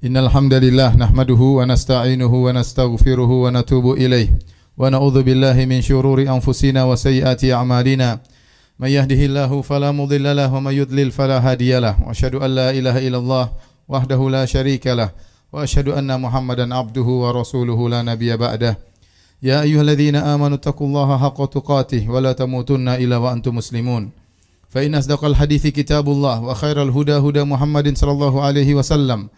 Innal hamdalillah nahmaduhu wa nasta'inuhu wa nastaghfiruhu wa natubu ilaih wa na'udzu billahi min shururi anfusina wa sayyiati a'malina. May yahdihillahu fala mudilla lahu wa may yudlil fala hadiyalah. Wa asyhadu an la ilaha illallah wahdahu la syarikalah wa asyhadu anna Muhammadan abduhu wa rasuluhu la nabiyya ba'dah. Ya ayyuhalladzina amanu taqullaha haqqa tuqatih wa la tamutunna illa wa antum muslimun. Fa in asdaqal hadithi kitabullah wa khairal huda huda Muhammadin sallallahu alaihi wasallam.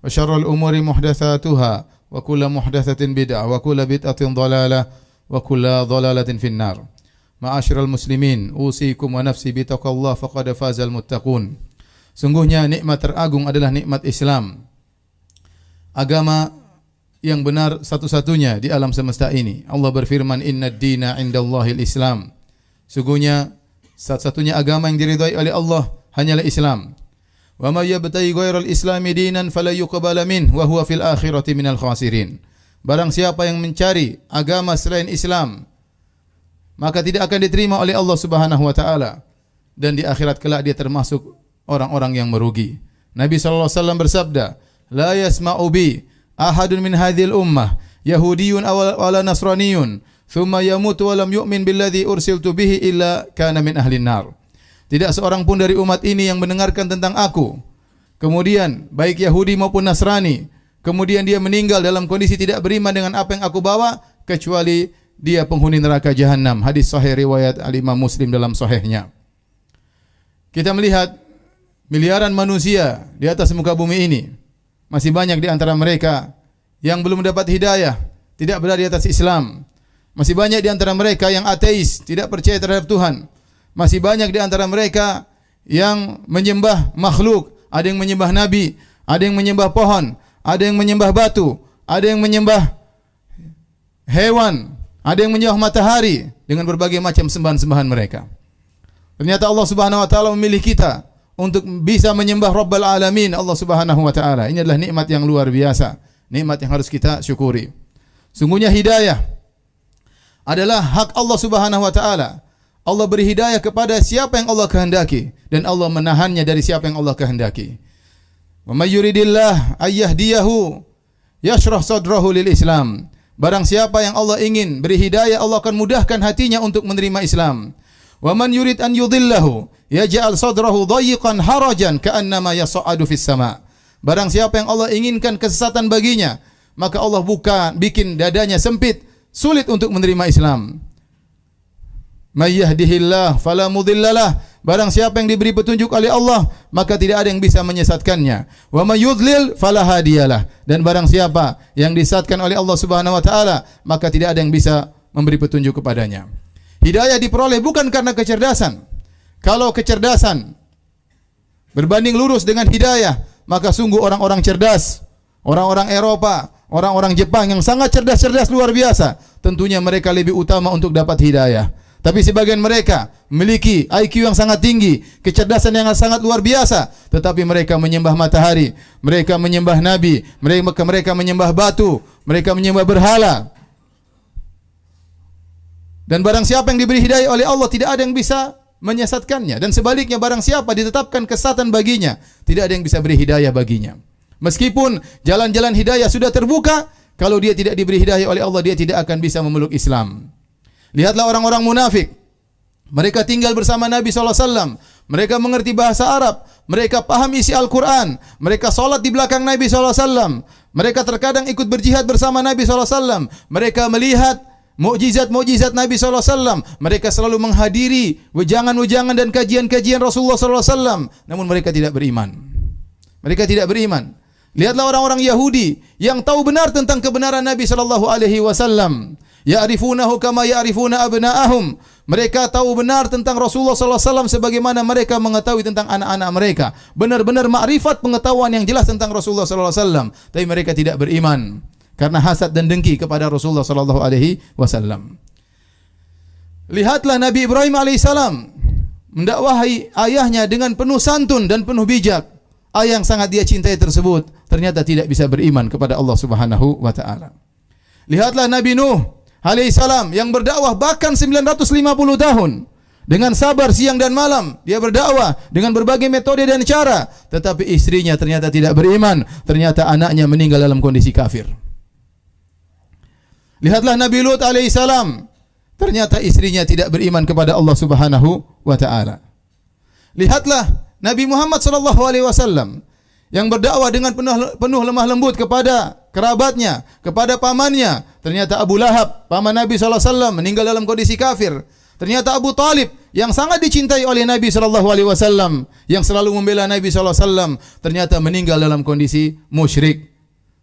Wa syarrul umuri muhdatsatuha wa kullu muhdatsatin bid'ah wa kullu bid'atin dhalalah wa kullu dhalalatin finnar. Ma'asyiral muslimin, usikum wa nafsi bitaqwallah faqad fazal muttaqun. Sungguhnya nikmat teragung adalah nikmat Islam. Agama yang benar satu-satunya di alam semesta ini. Allah berfirman, "Innad dina 'indallahil Islam." Sungguhnya satu-satunya agama yang diridhai oleh Allah hanyalah Islam. Wa may yabtaghi ghairal islami dinan fala yuqbala min wa huwa fil akhirati minal khasirin. Barang siapa yang mencari agama selain Islam, maka tidak akan diterima oleh Allah Subhanahu wa taala, dan di akhirat kelak dia termasuk orang-orang yang merugi. Nabi sallallahu alaihi wasallam bersabda, "La yasma'u bi ahadun min hadhil ummah yahudiyyun aw wala nasraniyyun thumma yamutu wa lam yu'min billadzi ursiltu bihi illa kana min ahlin nar." Tidak seorang pun dari umat ini yang mendengarkan tentang aku, kemudian baik Yahudi maupun Nasrani, kemudian dia meninggal dalam kondisi tidak beriman dengan apa yang aku bawa, kecuali dia penghuni neraka jahanam. Hadis sahih riwayat Al-Imam Muslim dalam sahihnya. Kita melihat miliaran manusia di atas muka bumi ini, masih banyak di antara mereka yang belum mendapat hidayah, tidak berada di atas Islam. Masih banyak di antara mereka yang ateis, tidak percaya terhadap Tuhan. Masih banyak di antara mereka yang menyembah makhluk, ada yang menyembah nabi, ada yang menyembah pohon, ada yang menyembah batu, ada yang menyembah hewan, ada yang menyembah matahari dengan berbagai macam sembahan-sembahan mereka. Ternyata Allah Subhanahu wa taala memilih kita untuk bisa menyembah Rabbul Alamin, Allah Subhanahu wa taala. Ini adalah nikmat yang luar biasa, nikmat yang harus kita syukuri. Sungguhnya hidayah adalah hak Allah Subhanahu wa taala. Allah beri hidayah kepada siapa yang Allah kehendaki, dan Allah menahannya dari siapa yang Allah kehendaki. Wa may yuridillah ayyahdiyahu yashrah sadrahu lil Islam. Barang siapa yang Allah ingin beri hidayah, Allah akan mudahkan hatinya untuk menerima Islam. Wa man yurid an yudhillahu yaj'al sadrahu dayiqan harajan ka'annama yas'adu fis sama'. Barang siapa yang Allah inginkan kesesatan baginya, maka Allah bikin dadanya sempit, sulit untuk menerima Islam. May yahdihillah fala mudhillalah. Barang siapa yang diberi petunjuk oleh Allah, maka tidak ada yang bisa menyesatkannya. Wa may yudlil fala hadiyalah. Dan barang siapa yang disesatkan oleh Allah Subhanahu wa taala, maka tidak ada yang bisa memberi petunjuk kepadanya. Hidayah diperoleh bukan karena kecerdasan. Kalau kecerdasan berbanding lurus dengan hidayah, maka sungguh orang-orang cerdas, orang-orang Eropa, orang-orang Jepang yang sangat cerdas-cerdas luar biasa, tentunya mereka lebih utama untuk dapat hidayah. Tapi sebagian mereka memiliki IQ yang sangat tinggi, kecerdasan yang sangat luar biasa, tetapi mereka menyembah matahari, mereka menyembah nabi, mereka menyembah batu, mereka menyembah berhala. Dan barang siapa yang diberi hidayah oleh Allah, tidak ada yang bisa menyesatkannya. Dan sebaliknya, barang siapa ditetapkan kesesatan baginya, tidak ada yang bisa beri hidayah baginya. Meskipun jalan-jalan hidayah sudah terbuka, kalau dia tidak diberi hidayah oleh Allah, dia tidak akan bisa memeluk Islam. Lihatlah orang-orang munafik. Mereka tinggal bersama Nabi SAW. Mereka mengerti bahasa Arab. Mereka paham isi Al-Quran. Mereka solat di belakang Nabi SAW. Mereka terkadang ikut berjihad bersama Nabi SAW. Mereka melihat mukjizat-mukjizat Nabi SAW. Mereka selalu menghadiri wejangan-wejangan dan kajian-kajian Rasulullah SAW. Namun mereka tidak beriman. Mereka tidak beriman. Lihatlah orang-orang Yahudi yang tahu benar tentang kebenaran Nabi SAW. Ya'rifunahu kama ya'rifuna abna'ahum. Mereka tahu benar tentang Rasulullah SAW sebagaimana mereka mengetahui tentang anak-anak mereka. Benar-benar makrifat pengetahuan yang jelas tentang Rasulullah SAW. Tapi mereka tidak beriman karena hasad dan dengki kepada Rasulullah SAW. Lihatlah Nabi Ibrahim alaihissalam mendakwahi ayahnya dengan penuh santun dan penuh bijak. Ayah yang sangat dia cintai tersebut ternyata tidak bisa beriman kepada Allah Subhanahu wa taala. Lihatlah Nabi Nuh alaihissalam yang berdakwah bahkan 950 tahun. Dengan sabar siang dan malam dia berdakwah dengan berbagai metode dan cara, tetapi istrinya ternyata tidak beriman, ternyata anaknya meninggal dalam kondisi kafir. Lihatlah Nabi Lut alaihissalam, ternyata istrinya tidak beriman kepada Allah Subhanahu wa taala. Lihatlah Nabi Muhammad sallallahu alaihi wasallam yang berdakwah dengan penuh lemah lembut kepada kerabatnya, kepada pamannya. Ternyata Abu Lahab, paman Nabi sallallahu alaihi wasallam, meninggal dalam kondisi kafir. Ternyata Abu Talib yang sangat dicintai oleh Nabi sallallahu alaihi wasallam, yang selalu membela Nabi sallallahu alaihi wasallam, ternyata meninggal dalam kondisi musyrik.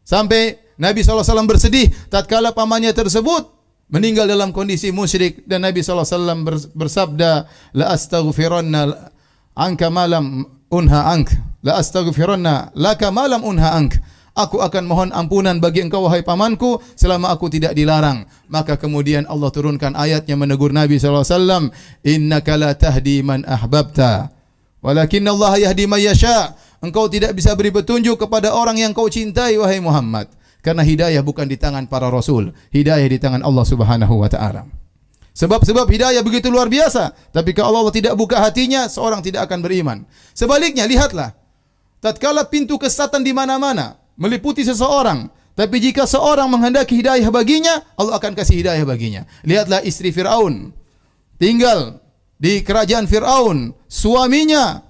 Sampai Nabi sallallahu alaihi wasallam bersedih tatkala pamannya tersebut meninggal dalam kondisi musyrik, dan Nabi sallallahu alaihi wasallam bersabda, la astaghfiranna anka malam unha ank, la astaghfiranna laka malam unha ank. Aku akan mohon ampunan bagi engkau wahai pamanku selama aku tidak dilarang. Maka kemudian Allah turunkan ayatnya menegur Nabi sallallahu alaihi wasallam, innaka la tahdi man ahbabta walakinna Allah yahdi man yasha. Engkau tidak bisa beri petunjuk kepada orang yang kau cintai wahai Muhammad, karena hidayah bukan di tangan para rasul, hidayah di tangan Allah Subhanahu wa taala. Sebab hidayah begitu luar biasa, tapi kalau Allah tidak buka hatinya, seorang tidak akan beriman. Sebaliknya, lihatlah, tatkala pintu kesesatan di mana-mana meliputi seseorang, tapi jika seorang menghendaki hidayah baginya, Allah akan kasih hidayah baginya. Lihatlah istri Fir'aun, tinggal di kerajaan Fir'aun, suaminya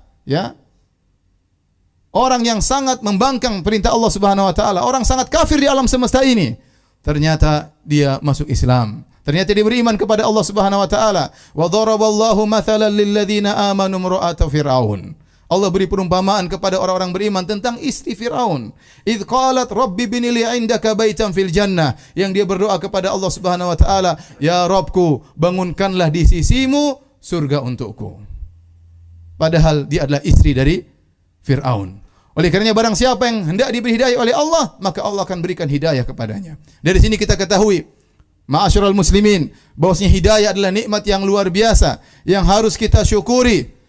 orang yang sangat membangkang perintah Allah Subhanahu wa taala, orang sangat kafir di alam semesta ini. Ternyata dia masuk Islam. Ternyata dia beriman kepada Allah Subhanahu wa taala. Wa daraballahu mathalan lil ladzina amanu imra'ata fir'aun. Allah beri perumpamaan kepada orang-orang beriman tentang istri Fir'aun. Idz qalat rabbi bini li 'indaka baitan fil jannah, yang dia berdoa kepada Allah Subhanahu wa taala, ya Rabbku, bangunkanlah di sisimu surga untukku. Padahal dia adalah istri dari Fir'aun. Oleh karenanya barang siapa yang hendak diberi hidayah oleh Allah, maka Allah akan berikan hidayah kepadanya. Dari sini kita ketahui, ma'asyiral muslimin, bahwasanya hidayah adalah nikmat yang luar biasa yang harus kita syukuri.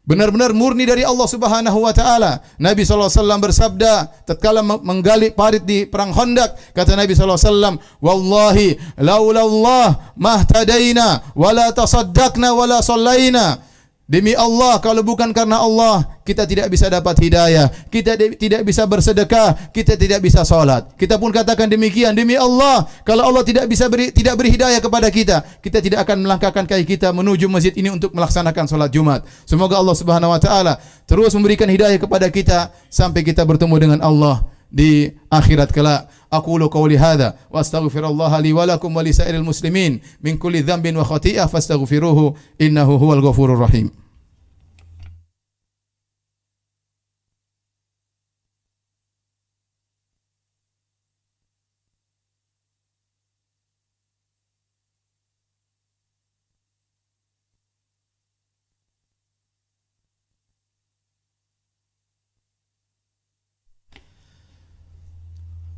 Benar-benar murni dari Allah Subhanahu wa taala. Nabi sallallahu alaihi wasallam bersabda tatkala menggali parit di perang Khandaq, kata Nabi sallallahu alaihi wasallam, "Wallahi laula Allah mahtadaina wala tasaddaqna wala sallaina." Demi Allah, kalau bukan karena Allah, kita tidak bisa dapat hidayah, kita tidak bisa bersedekah, kita tidak bisa salat. Kita pun katakan demikian, demi Allah, kalau Allah tidak beri hidayah kepada kita, kita tidak akan melangkahkan kaki kita menuju masjid ini untuk melaksanakan salat Jumat. Semoga Allah Subhanahu wa taala terus memberikan hidayah kepada kita sampai kita bertemu dengan Allah di akhirat kelak. Aqulu qawli hadza wa astaghfirullaha li wa lakum wa lisairil muslimin min kulli dhanbin wa khati'ah fastaghfiruhu innahu huwal ghafurur rahim.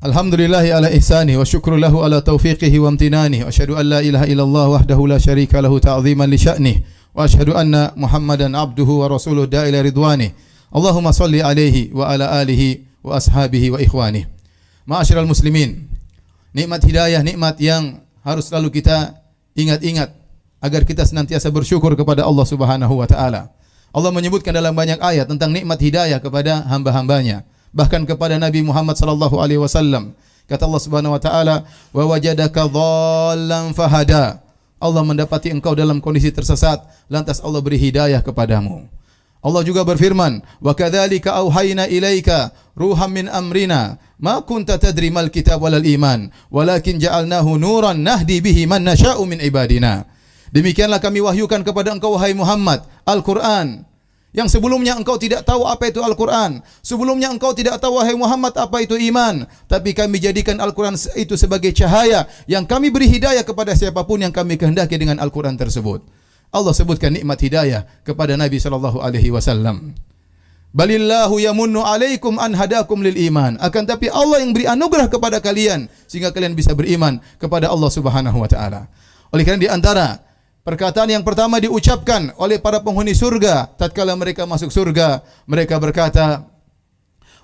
Alhamdulillahi ala ihsani wa syukru lahu ala taufiqihi wa amtinani wa asyhadu an la ilaha illallah wahdahu la syarika lahu ta'ziman li sya'nih wa asyhadu anna Muhammadan abduhu wa rasuluh da'ila ridwani. Allahumma salli alaihi wa ala alihi wa ashabihi wa ikhwani. Ma'asyiral muslimin, nikmat hidayah, nikmat yang harus selalu kita ingat-ingat agar kita senantiasa bersyukur kepada Allah Subhanahu wa taala. Allah menyebutkan dalam banyak ayat tentang nikmat hidayah kepada hamba-hambanya. Bahkan kepada Nabi Muhammad sallallahu alaihi wasallam, kata Allah Subhanahu wa taala, wa wajadaka dhallan fahada. Allah mendapati engkau dalam kondisi tersesat, lantas Allah beri hidayah kepadamu. Allah juga berfirman, wa kadzalika auhayna ilaika ruham min amrina ma kunta tadri mal kitab walal iman walakin ja'alnahu nuran nahdi bihi man nasha'u min ibadina. Demikianlah kami wahyukan kepada engkau wahai Muhammad Al-Qur'an, yang sebelumnya engkau tidak tahu apa itu Al-Quran. Sebelumnya engkau tidak tahu wahai Muhammad apa itu iman. Tapi kami jadikan Al-Quran itu sebagai cahaya yang kami beri hidayah kepada siapapun yang kami kehendaki dengan Al-Quran tersebut. Allah sebutkan nikmat hidayah kepada Nabi SAW. Balillahu yamunnu alaikum an hadakum lil iman. Akan tapi Allah yang beri anugerah kepada kalian sehingga kalian bisa beriman kepada Allah Subhanahu wa taala. Oleh karena di antara perkataan yang pertama diucapkan oleh para penghuni surga tatkala mereka masuk surga, mereka berkata,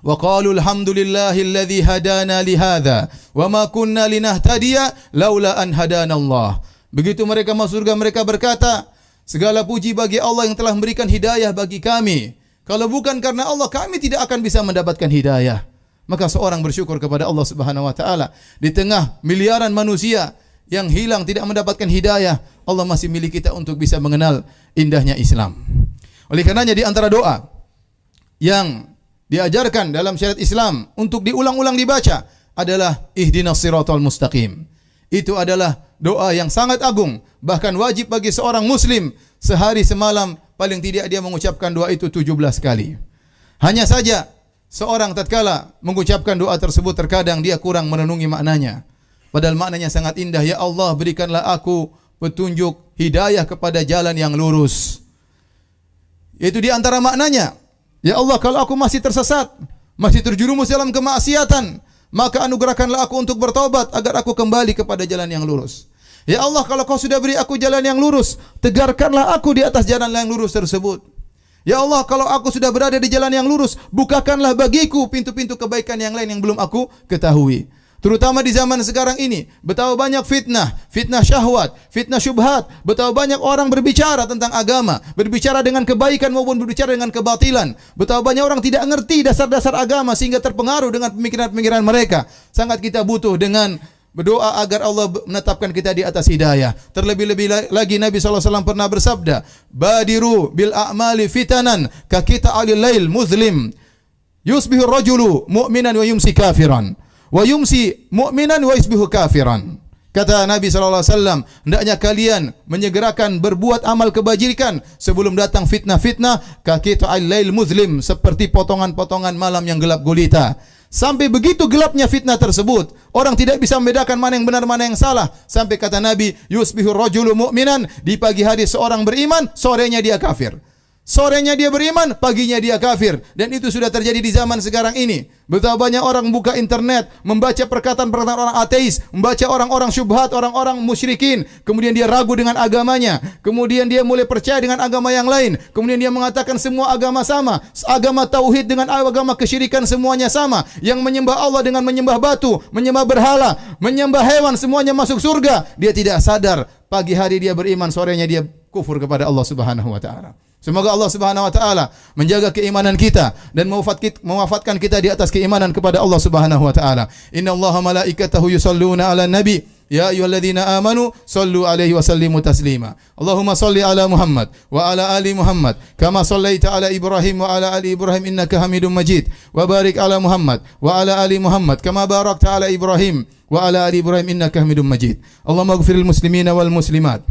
wa qalu alhamdulillahilladzi hadana li hadza wa ma kunna linahtadiya laula an hadana Allah. Begitu mereka masuk surga, mereka berkata, Segala puji bagi Allah yang telah memberikan hidayah bagi kami. Kalau bukan karena Allah, kami tidak akan bisa mendapatkan hidayah. Maka seorang bersyukur kepada Allah Subhanahu wa taala. Di tengah miliaran manusia yang hilang tidak mendapatkan hidayah, Allah masih milik kita untuk bisa mengenal indahnya Islam. Oleh karenanya di antara doa yang diajarkan dalam syariat Islam untuk diulang-ulang dibaca adalah ihdinas siratal mustaqim. Itu adalah doa yang sangat agung, bahkan wajib bagi seorang muslim sehari semalam paling tidak dia mengucapkan doa itu 17 kali. Hanya saja seorang tatkala mengucapkan doa tersebut terkadang dia kurang merenungi maknanya. Padahal maknanya sangat indah. Ya Allah, berikanlah aku petunjuk hidayah kepada jalan yang lurus. Itu di antara maknanya. Ya Allah, kalau aku masih tersesat, masih terjerumus dalam kemaksiatan, maka anugerahkanlah aku untuk bertobat agar aku kembali kepada jalan yang lurus. Ya Allah, kalau kau sudah beri aku jalan yang lurus, tegarkanlah aku di atas jalan yang lurus tersebut. Ya Allah, kalau aku sudah berada di jalan yang lurus, bukakanlah bagiku pintu-pintu kebaikan yang lain yang belum aku ketahui. Terutama di zaman sekarang ini, betapa banyak fitnah, fitnah syahwat, fitnah syubhat, betapa banyak orang berbicara tentang agama, berbicara dengan kebaikan maupun berbicara dengan kebatilan. Betapa banyak orang tidak mengerti dasar-dasar agama sehingga terpengaruh dengan pemikiran-pemikiran mereka. Sangat kita butuh dengan berdoa agar Allah menetapkan kita di atas hidayah. Terlebih-lebih lagi Nabi SAW pernah bersabda, Badiru bil a'mali fitanan ka kita alil lail muslim yusbihu rajulu mu'minan wa yumsi kafiran wa yumsi mu'minan wa yusbihu kafiran. Kata Nabi SAW, hendaknya kalian menyegerakan berbuat amal kebajikan sebelum datang fitnah-fitnah ka kita alil lail muslim, seperti potongan-potongan malam yang gelap gulita. Sampai begitu gelapnya fitnah tersebut, orang tidak bisa membedakan mana yang benar, mana yang salah. Sampai kata Nabi, yusbihur rajulu mu'minan, di pagi hari seorang beriman, sorenya dia kafir. Sorenya dia beriman, paginya dia kafir. Dan itu sudah terjadi di zaman sekarang ini. Betapa banyak orang buka internet, membaca perkataan-perkataan orang ateis, membaca orang-orang syubhat, orang-orang musyrikin. Kemudian dia ragu dengan agamanya. Kemudian dia mulai percaya dengan agama yang lain. Kemudian dia mengatakan semua agama sama. Agama tauhid dengan agama kesyirikan semuanya sama. Yang menyembah Allah dengan menyembah batu, menyembah berhala, menyembah hewan, semuanya masuk surga. Dia tidak sadar, pagi hari dia beriman, sorenya dia kufur kepada Allah Subhanahu wa taala. Semoga Allah Subhanahu wa taala menjaga keimanan kita dan mewafatkan kita di atas keimanan kepada Allah Subhanahu wa taala. Innallaha malaikatahu yusholluna 'alan nabi ya ayyuhalladzina amanu shallu 'alaihi wa sallimu taslima. Allahumma shalli 'ala Muhammad wa 'ala ali Muhammad kama shallaita 'ala Ibrahim wa 'ala ali Ibrahim innaka Hamidum Majid. Wa barik 'ala Muhammad wa 'ala ali Muhammad kama barakta 'ala Ibrahim wa 'ala ali Ibrahim innaka Hamidum Majid. Allahumma ighfiril muslimina wal muslimat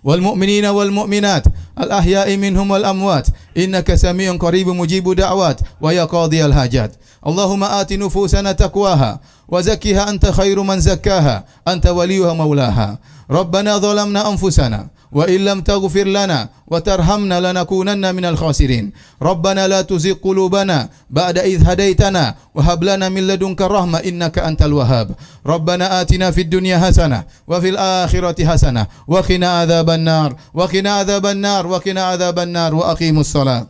والمؤمنين والمؤمنات الأحياء منهم والأموات إنك سميع قريب مجيب دعوات ويا قاضي الحاجات اللهم آت نفوسنا تقواها وزكها أنت خير من زكاها أنت وليها مولاها ربنا ظلمنا أنفسنا وإن لم تغفر لنا وترحمنا لنكونن من الخاسرين ربنا لا تزغ قلوبنا بعد إذ هديتنا وهب لنا من لدنك الرحمة إنك أنت الوهاب ربنا آتنا في الدنيا حسنة وفي الآخرة حسنة وقنا عذاب النار وقنا عذاب النار وقنا عذاب النار وأقيموا الصلاة